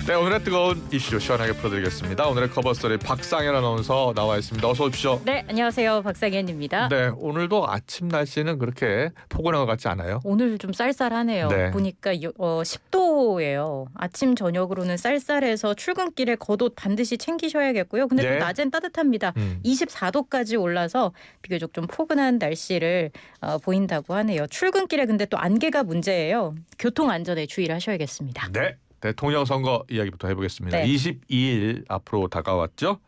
네, 오늘의 뜨거운 이슈 시원하게 풀어드리겠습니다. 오늘의 커버스토리 박상현 아나운서 나와 있습니다. 어서 오십시오. 네, 안녕하세요. 박상현입니다. 네, 오늘도 아침 날씨는 그렇게 포근한 것 같지 않아요? 오늘 좀 쌀쌀하네요. 네. 보니까 10도예요. 아침 저녁으로는 쌀쌀해서 출근길에 겉옷 반드시 챙기셔야겠고요. 근데 네. 또 낮엔 따뜻합니다. 24도까지 올라서 비교적 좀 포근한 날씨를 보인다고 하네요. 출근길에 근데 또 안개가 문제예요. 교통 안전에 주의를 하셔야겠습니다. 네, 대통령 선거 이야기부터 해보겠습니다. 네. 22일 앞으로 다가왔죠.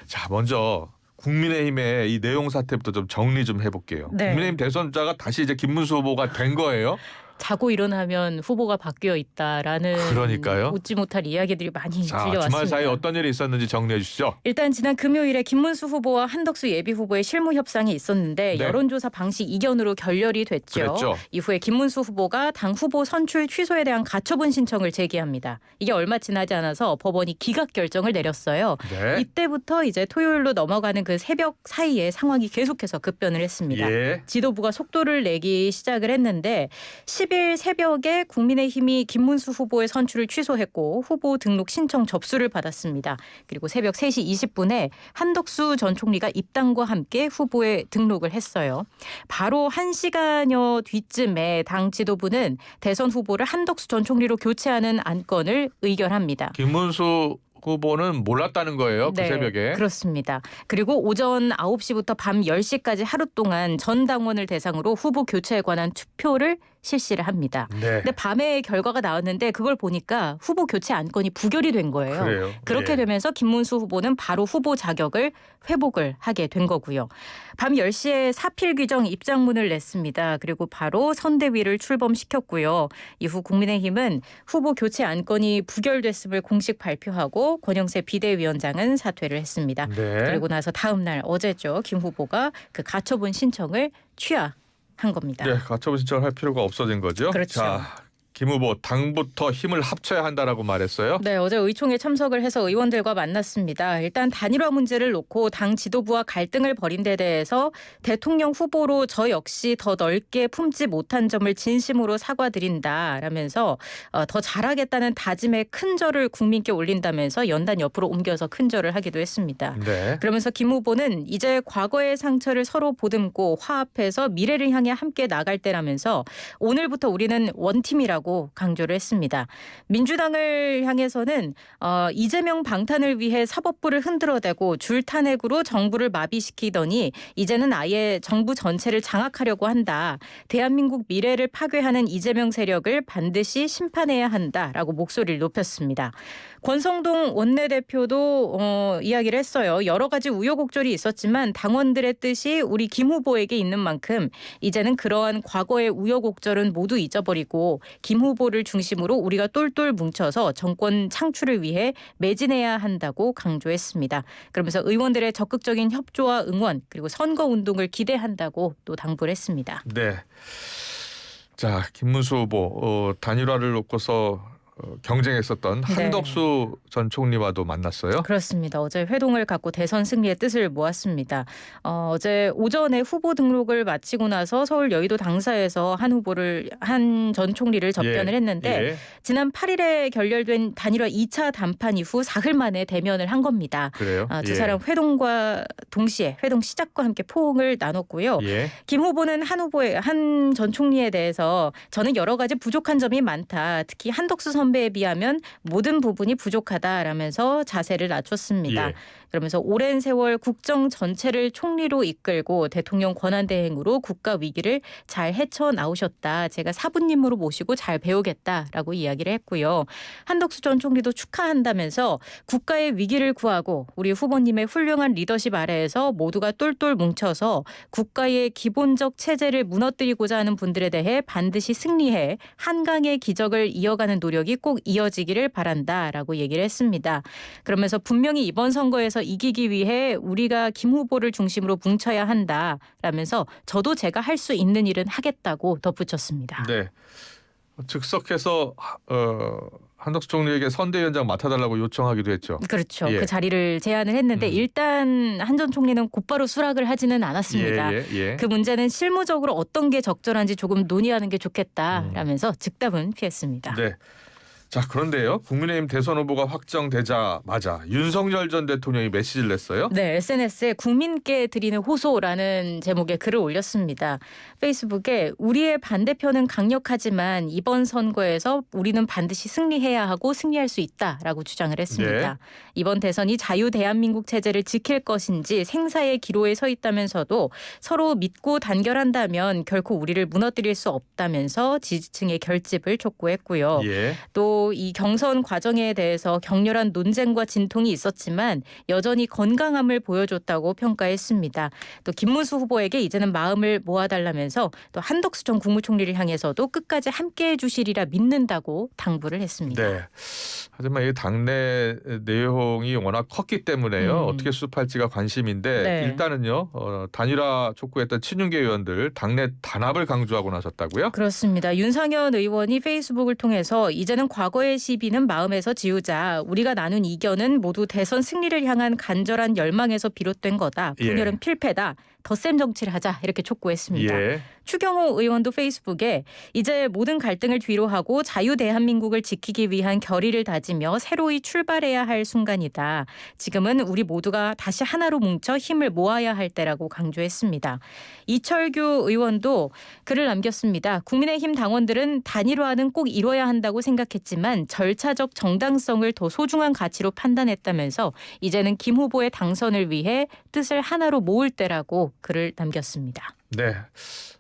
자, 먼저 국민의힘의 이 내용 사태부터 좀 정리 좀 해볼게요. 네. 국민의힘 대선자가 다시 이제 김문수 후보가 된 거예요. 자고 일어나면 후보가 바뀌어 있다라는 그러니까요. 웃지 못할 이야기들이 많이 자, 들려왔습니다. 주말 사이에 어떤 일이 있었는지 정리해 주시죠. 일단 지난 금요일에 김문수 후보와 한덕수 예비후보의 실무 협상이 있었는데 네. 여론조사 방식 이견으로 결렬이 됐죠. 그랬죠. 이후에 김문수 후보가 당 후보 선출 취소에 대한 가처분 신청을 제기합니다. 이게 얼마 지나지 않아서 법원이 기각 결정을 내렸어요. 네. 이때부터 이제 토요일로 넘어가는 그 새벽 사이에 상황이 계속해서 급변을 했습니다. 예. 지도부가 속도를 내기 시작을 했는데 10일 새벽에 국민의힘이 김문수 후보의 선출을 취소했고 후보 등록 신청 접수를 받았습니다. 그리고 새벽 3시 20분에 한덕수 전 총리가 입당과 함께 후보에 등록을 했어요. 바로 1시간여 뒤쯤에 당 지도부는 대선 후보를 한덕수 전 총리로 교체하는 안건을 의결합니다. 김문수 후보는 몰랐다는 거예요. 그 새벽에. 그렇습니다. 그리고 오전 9시부터 밤 10시까지 하루 동안 전 당원을 대상으로 후보 교체에 관한 투표를 실시를 합니다. 네. 근데 밤에 결과가 나왔는데 그걸 보니까 후보 교체 안건이 부결이 된 거예요. 그래요. 그렇게 예. 되면서 김문수 후보는 바로 후보 자격을 회복을 하게 된 거고요. 밤 10시에 사필 규정 입장문을 냈습니다. 그리고 바로 선대위를 출범시켰고요. 이후 국민의힘은 후보 교체 안건이 부결됐음을 공식 발표하고 권영세 비대위원장은 사퇴를 했습니다. 네. 그리고 나서 다음 날 어제죠. 김 후보가 그 가처분 신청을 취하한 겁니다. 네, 가처분 신청을 할 필요가 없어진 거죠. 그렇죠. 자, 김 후보 당부터 힘을 합쳐야 한다라고 말했어요. 네, 어제 의총에 참석을 해서 의원들과 만났습니다. 일단 단일화 문제를 놓고 당 지도부와 갈등을 벌인 데 대해서 대통령 후보로 저 역시 더 넓게 품지 못한 점을 진심으로 사과드린다라면서 더 잘하겠다는 다짐의 큰 절을 국민께 올린다면서 연단 옆으로 옮겨서 큰 절을 하기도 했습니다. 네. 그러면서 김 후보는 이제 과거의 상처를 서로 보듬고 화합해서 미래를 향해 함께 나갈 때라면서 오늘부터 우리는 원팀이라고 강조를 했습니다. 민주당을 향해서는 이재명 방탄을 위해 사법부를 흔들어대고 줄탄핵으로 정부를 마비시키더니 이제는 아예 정부 전체를 장악하려고 한다. 대한민국 미래를 파괴하는 이재명 세력을 반드시 심판해야 한다라고 목소리를 높였습니다. 권성동 원내대표도 이야기를 했어요. 여러 가지 우여곡절이 있었지만 당원들의 뜻이 우리 김 후보에게 있는 만큼 이제는 그러한 과거의 우여곡절은 모두 잊어버리고 김 후보를 중심으로 우리가 똘똘 뭉쳐서 정권 창출을 위해 매진해야 한다고 강조했습니다. 그러면서 의원들의 적극적인 협조와 응원 그리고 선거운동을 기대한다고 또 당부를 했습니다. 네. 자, 김문수 후보 단일화를 놓고서 경쟁했었던 네. 한덕수 전 총리와도 만났어요. 그렇습니다. 어제 회동을 갖고 대선 승리의 뜻을 모았습니다. 어제 오전에 후보 등록을 마치고 나서 서울 여의도 당사에서 한 전 총리를 접견을 했는데 예. 지난 8일에 결렬된 단일화 2차 담판 이후 사흘 만에 대면을 한 겁니다. 그래요. 두 사람 회동과 동시에 회동 시작과 함께 포옹을 나눴고요. 예. 김 후보는 한 전 총리에 대해서 저는 여러 가지 부족한 점이 많다. 특히 한덕수 선배에 비하면 모든 부분이 부족하다라면서 자세를 낮췄습니다. 예. 그러면서 오랜 세월 국정 전체를 총리로 이끌고 대통령 권한대행으로 국가 위기를 잘 헤쳐나오셨다. 제가 사부님으로 모시고 잘 배우겠다라고 이야기를 했고요. 한덕수 전 총리도 축하한다면서 국가의 위기를 구하고 우리 후보님의 훌륭한 리더십 아래에서 모두가 똘똘 뭉쳐서 국가의 기본적 체제를 무너뜨리고자 하는 분들에 대해 반드시 승리해 한강의 기적을 이어가는 노력이 꼭 이어지기를 바란다라고 얘기를 했습니다. 그러면서 분명히 이번 선거에서 이기기 위해 우리가 김 후보를 중심으로 뭉쳐야 한다라면서 저도 제가 할 수 있는 일은 하겠다고 덧붙였습니다. 네. 즉석해서 한덕수 총리에게 선대위원장 맡아달라고 요청하기도 했죠. 그렇죠. 예. 그 자리를 제안을 했는데 일단 한 전 총리는 곧바로 수락을 하지는 않았습니다. 예. 그 문제는 실무적으로 어떤 게 적절한지 조금 논의하는 게 좋겠다라면서 즉답은 피했습니다. 네. 자, 그런데요. 국민의힘 대선 후보가 확정되자마자 윤석열 전 대통령이 메시지를 냈어요. 네, SNS에 국민께 드리는 호소라는 제목의 글을 올렸습니다. 페이스북에 우리의 반대표는 강력하지만 이번 선거에서 우리는 반드시 승리해야 하고 승리할 수 있다라고 주장을 했습니다. 네. 이번 대선이 자유 대한민국 체제를 지킬 것인지 생사의 기로에 서 있다면서도 서로 믿고 단결한다면 결코 우리를 무너뜨릴 수 없다면서 지지층의 결집을 촉구했고요. 예. 또 이 경선 과정에 대해서 격렬한 논쟁과 진통이 있었지만 여전히 건강함을 보여줬다고 평가했습니다. 또 김문수 후보에게 이제는 마음을 모아달라면서 또 한덕수 전 국무총리를 향해서도 끝까지 함께해 주시리라 믿는다고 당부를 했습니다. 네. 하지만 이 당내 내용이 워낙 컸기 때문에요. 어떻게 수습할지가 관심인데 네. 일단은요. 단일화 촉구했던 친윤계 의원들 당내 단합을 강조하고 나섰다고요? 그렇습니다. 윤상현 의원이 페이스북을 통해서 이제는 과거의 시비는 마음에서 지우자. 우리가 나눈 이견은 모두 대선 승리를 향한 간절한 열망에서 비롯된 거다. 분열은 필패다. 더 센 정치를 하자 이렇게 촉구했습니다. 예. 추경호 의원도 페이스북에 이제 모든 갈등을 뒤로하고 자유 대한민국을 지키기 위한 결의를 다지며 새로이 출발해야 할 순간이다. 지금은 우리 모두가 다시 하나로 뭉쳐 힘을 모아야 할 때라고 강조했습니다. 이철규 의원도 글을 남겼습니다. 국민의힘 당원들은 단일화는 꼭 이뤄야 한다고 생각했지만 절차적 정당성을 더 소중한 가치로 판단했다면서 이제는 김 후보의 당선을 위해 뜻을 하나로 모을 때라고 글을 남겼습니다. 네.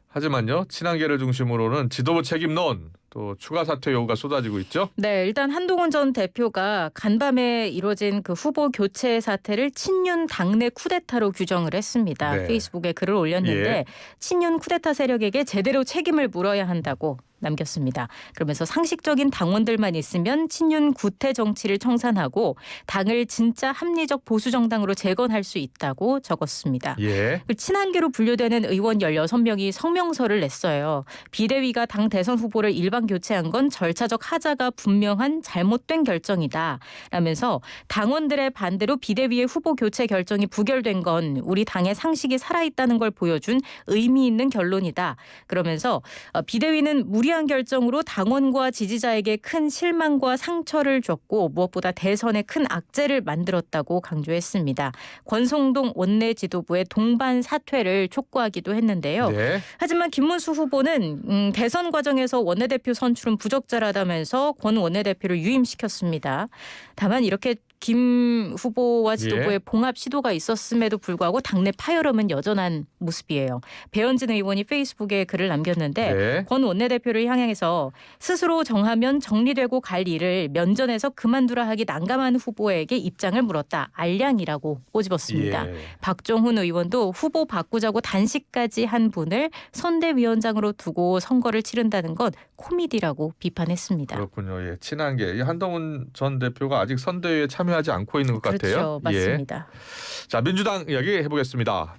하지만요. 친한계를 중심으로는 지도부 책임론 또 추가 사퇴 요구가 쏟아지고 있죠. 네, 일단 한동훈 전 대표가 간밤에 이뤄진 그 후보 교체 사태를 친윤 당내 쿠데타로 규정을 했습니다. 네. 페이스북에 글을 올렸는데 예. 친윤 쿠데타 세력에게 제대로 책임을 물어야 한다고 남겼습니다. 그러면서 상식적인 당원들만 있으면 친윤 구태 정치를 청산하고 당을 진짜 합리적 보수 정당으로 재건할 수 있다고 적었습니다. 예. 친한계로 분류되는 의원 16명이 성명서를 냈어요. 비대위가 당 대선 후보를 일반 교체한 건 절차적 하자가 분명한 잘못된 결정이다. 라면서 당원들의 반대로 비대위의 후보 교체 결정이 부결된 건 우리 당의 상식이 살아있다는 걸 보여준 의미 있는 결론이다. 그러면서 비대위는 무리한 결정으로 당원과 지지자에게 큰 실망과 상처를 줬고 무엇보다 대선에 큰 악재를 만들었다고 강조했습니다. 권성동 원내 지도부의 동반 사퇴를 촉구하기도 했는데요. 네. 하지만 김문수 후보는 대선 과정에서 원내대표 선출은 부적절하다면서 권 원내대표를 유임시켰습니다. 다만 이렇게 김 후보와 지도부의 봉합 시도가 있었음에도 불구하고 당내 파열음은 여전한 모습이에요. 배현진 의원이 페이스북에 글을 남겼는데 네. 권 원내대표를 향해서 스스로 정하면 정리되고 갈 일을 면전에서 그만두라 하기 난감한 후보에게 입장을 물었다. 알량이라고 꼬집었습니다. 예. 박종훈 의원도 후보 바꾸자고 단식까지 한 분을 선대위원장으로 두고 선거를 치른다는 건 코미디라고 비판했습니다. 그렇군요. 예. 친한계. 한동훈 전 대표가 아직 선대위에 참여하지 않고 있는 것 그렇죠. 같아요. 맞습니다. 예. 자, 민주당 이야기 해보겠습니다.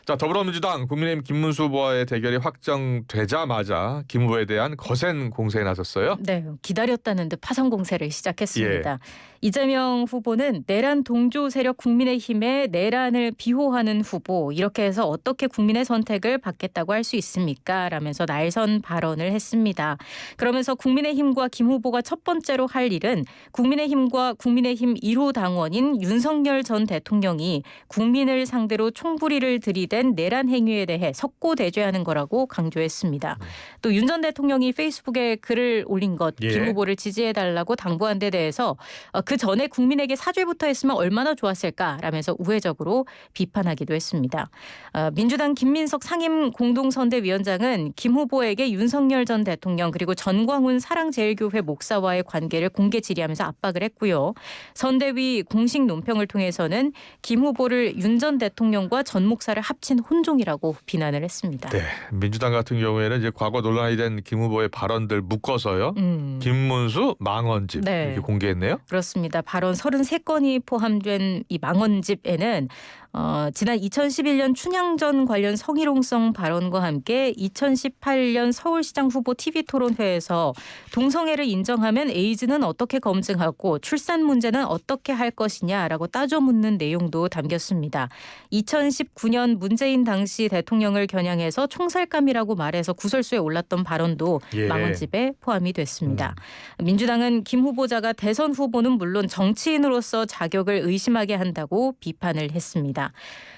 자, 더불어민주당 국민의힘 김문수 후보와의 대결이 확정되자마자 김 후보에 대한 거센 공세에 나섰어요. 네, 기다렸다는 듯 파상 공세를 시작했습니다. 예. 이재명 후보는 내란 동조 세력 국민의힘의 내란을 비호하는 후보 이렇게 해서 어떻게 국민의 선택을 받겠다고 할 수 있습니까? 라면서 날선 발언을 했습니다. 그러면서 국민의힘과 김 후보가 첫 번째로 할 일은 국민의힘과 국민의힘 1호 당원인 윤석열 전 대통령이 국민을 상대로 총부리를 들이댄 내란 행위에 대해 석고대죄하는 거라고 강조했습니다. 또 윤 전 대통령이 페이스북에 글을 올린 것, 예. 김 후보를 지지해달라고 당부한 데 대해서 그 전에 국민에게 사죄부터 했으면 얼마나 좋았을까라면서 우회적으로 비판하기도 했습니다. 민주당 김민석 상임 공동선대위원장은 김 후보에게 윤석열 전 대통령 그리고 전광훈 사랑제일교회 목사와의 관계를 공개 질의하면서 압박을 했고요. 선대위 공식 논평을 통해서는 김 후보를 윤 전 대통령과 전 목사를 합친 혼종이라고 비난을 했습니다. 네. 민주당 같은 경우에는 이제 과거 논란이 된 김 후보의 발언들 묶어서요. 김문수 망언집 네. 이렇게 공개했네요. 그렇습니다. 발언 33건이 포함된 이 망언집에는 지난 2011년 춘향전 관련 성희롱성 발언과 함께 2018년 서울시장 후보 TV토론회에서 동성애를 인정하면 에이즈는 어떻게 검증하고 출산 문제는 어떻게 할 것이냐라고 따져 묻는 내용도 담겼습니다. 2019년 문재인 당시 대통령을 겨냥해서 총살감이라고 말해서 구설수에 올랐던 발언도 예. 망언집에 포함이 됐습니다. 민주당은 김 후보자가 대선 후보는 물론 정치인으로서 자격을 의심하게 한다고 비판을 했습니다.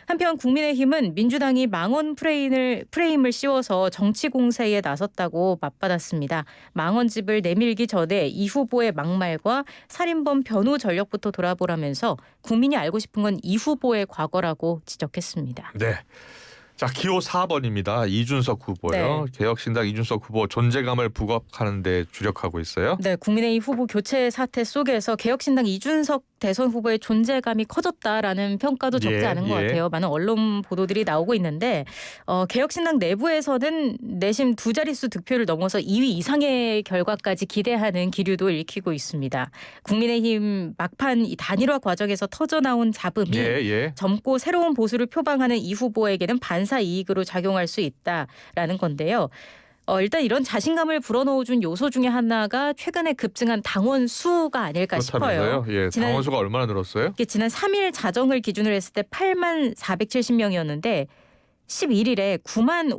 한편 국민의힘은 민주당이 망언 프레임을 씌워서 정치 공세에 나섰다고 맞받았습니다. 망언집을 내밀기 전에 이 후보의 막말과 살인범 변호 전력부터 돌아보라면서 국민이 알고 싶은 건 이 후보의 과거라고 지적했습니다. 네. 자, 기호 4번입니다. 이준석 후보요. 네. 개혁신당 이준석 후보 존재감을 부각하는 데 주력하고 있어요. 네, 국민의힘 후보 교체 사태 속에서 개혁신당 이준석 대선 후보의 존재감이 커졌다라는 평가도 적지 않은 것 같아요. 많은 언론 보도들이 나오고 있는데 개혁신당 내부에서는 내심 두 자릿수 득표를 넘어서 2위 이상의 결과까지 기대하는 기류도 읽히고 있습니다. 국민의힘 막판 이 단일화 과정에서 터져나온 잡음이 젊고 새로운 보수를 표방하는 이 후보에게는 반사 이익으로 작용할 수 있다라는 건데요. 일단 이런 자신감을 불어넣어준 요소 중에 하나가 최근에 급증한 당원 수가 아닐까 싶어요. 예, 당원 수가 얼마나 늘었어요? 지난 3일 자정을 기준으로 했을 때 8만 470명이었는데 11일에 9만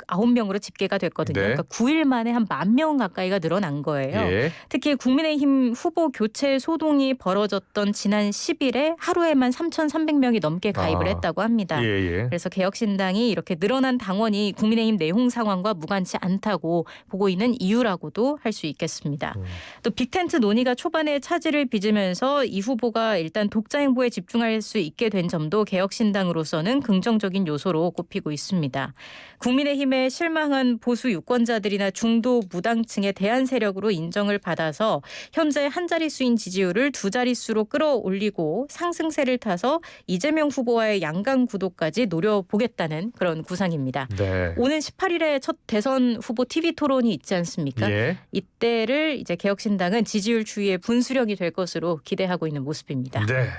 509명으로 집계가 됐거든요. 네. 그러니까 9일 만에 한 10,000명 가까이가 늘어난 거예요. 예. 특히 국민의힘 후보 교체 소동이 벌어졌던 지난 10일에 하루에만 3,300명이 넘게 가입을 했다고 합니다. 예. 그래서 개혁신당이 이렇게 늘어난 당원이 국민의힘 내홍 상황과 무관치 않다고 보고 있는 이유라고도 할 수 있겠습니다. 또 빅텐트 논의가 초반에 차질을 빚으면서 이 후보가 일단 독자 행보에 집중할 수 있게 된 점도 개혁신당으로서는 긍정적인 요소로 꼽히고 있습니다. 국민의힘에 실망한 보수 유권자들이나 중도 무당층의 대안 세력으로 인정을 받아서 현재 한 자릿수인 지지율을 두 자릿수로 끌어올리고 상승세를 타서 이재명 후보와의 양강 구도까지 노려보겠다는 그런 구상입니다. 네. 오는 18일에 첫 대선 후보 TV 토론이 있지 않습니까? 예. 이때를 이제 개혁신당은 지지율 추이의 분수령이 될 것으로 기대하고 있는 모습입니다. 네.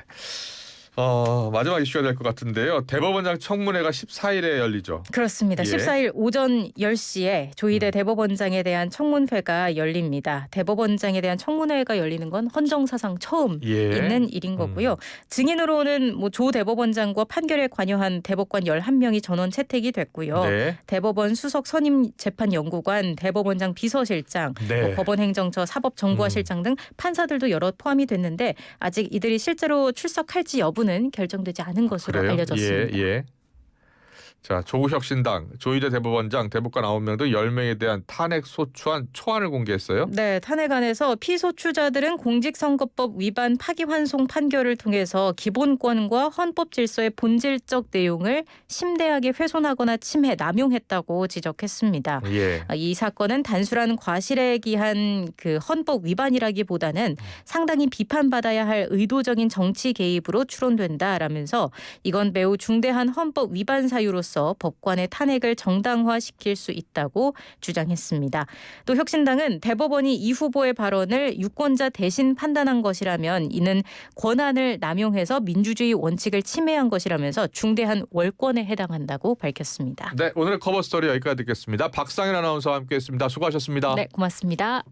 마지막 이슈가 될 것 같은데요. 대법원장 청문회가 14일에 열리죠. 그렇습니다. 예. 14일 오전 10시에 조희대 대법원장에 대한 청문회가 열립니다. 대법원장에 대한 청문회가 열리는 건 헌정사상 처음 있는 일인 거고요. 증인으로는 조 대법원장과 판결에 관여한 대법관 11명이 전원 채택이 됐고요. 네. 대법원 수석 선임 재판연구관, 대법원장 비서실장, 네. 법원행정처 사법정보화실장 등 판사들도 여럿 포함이 됐는데 아직 이들이 실제로 출석할지 여부는 결정되지 않은 것으로 그래요? 알려졌습니다. 예. 자, 조국혁신당, 조희대 대법원장, 대법관 9명 등 10명에 대한 탄핵 소추안 초안을 공개했어요. 네, 탄핵안에서 피소추자들은 공직선거법 위반 파기환송 판결을 통해서 기본권과 헌법 질서의 본질적 내용을 심대하게 훼손하거나 침해, 남용했다고 지적했습니다. 예. 이 사건은 단순한 과실에 기한 그 헌법 위반이라기보다는 상당히 비판받아야 할 의도적인 정치 개입으로 추론된다라면서 이건 매우 중대한 헌법 위반 사유로서 법관의 탄핵을 정당화시킬 수 있다고 주장했습니다. 또 혁신당은 대법원이 이 후보의 발언을 유권자 대신 판단한 것이라면 이는 권한을 남용해서 민주주의 원칙을 침해한 것이라면서 중대한 월권에 해당한다고 밝혔습니다. 네, 오늘 커버 스토리 여기까지 듣겠습니다. 박상현 아나운서와 함께했습니다. 수고하셨습니다. 네, 고맙습니다.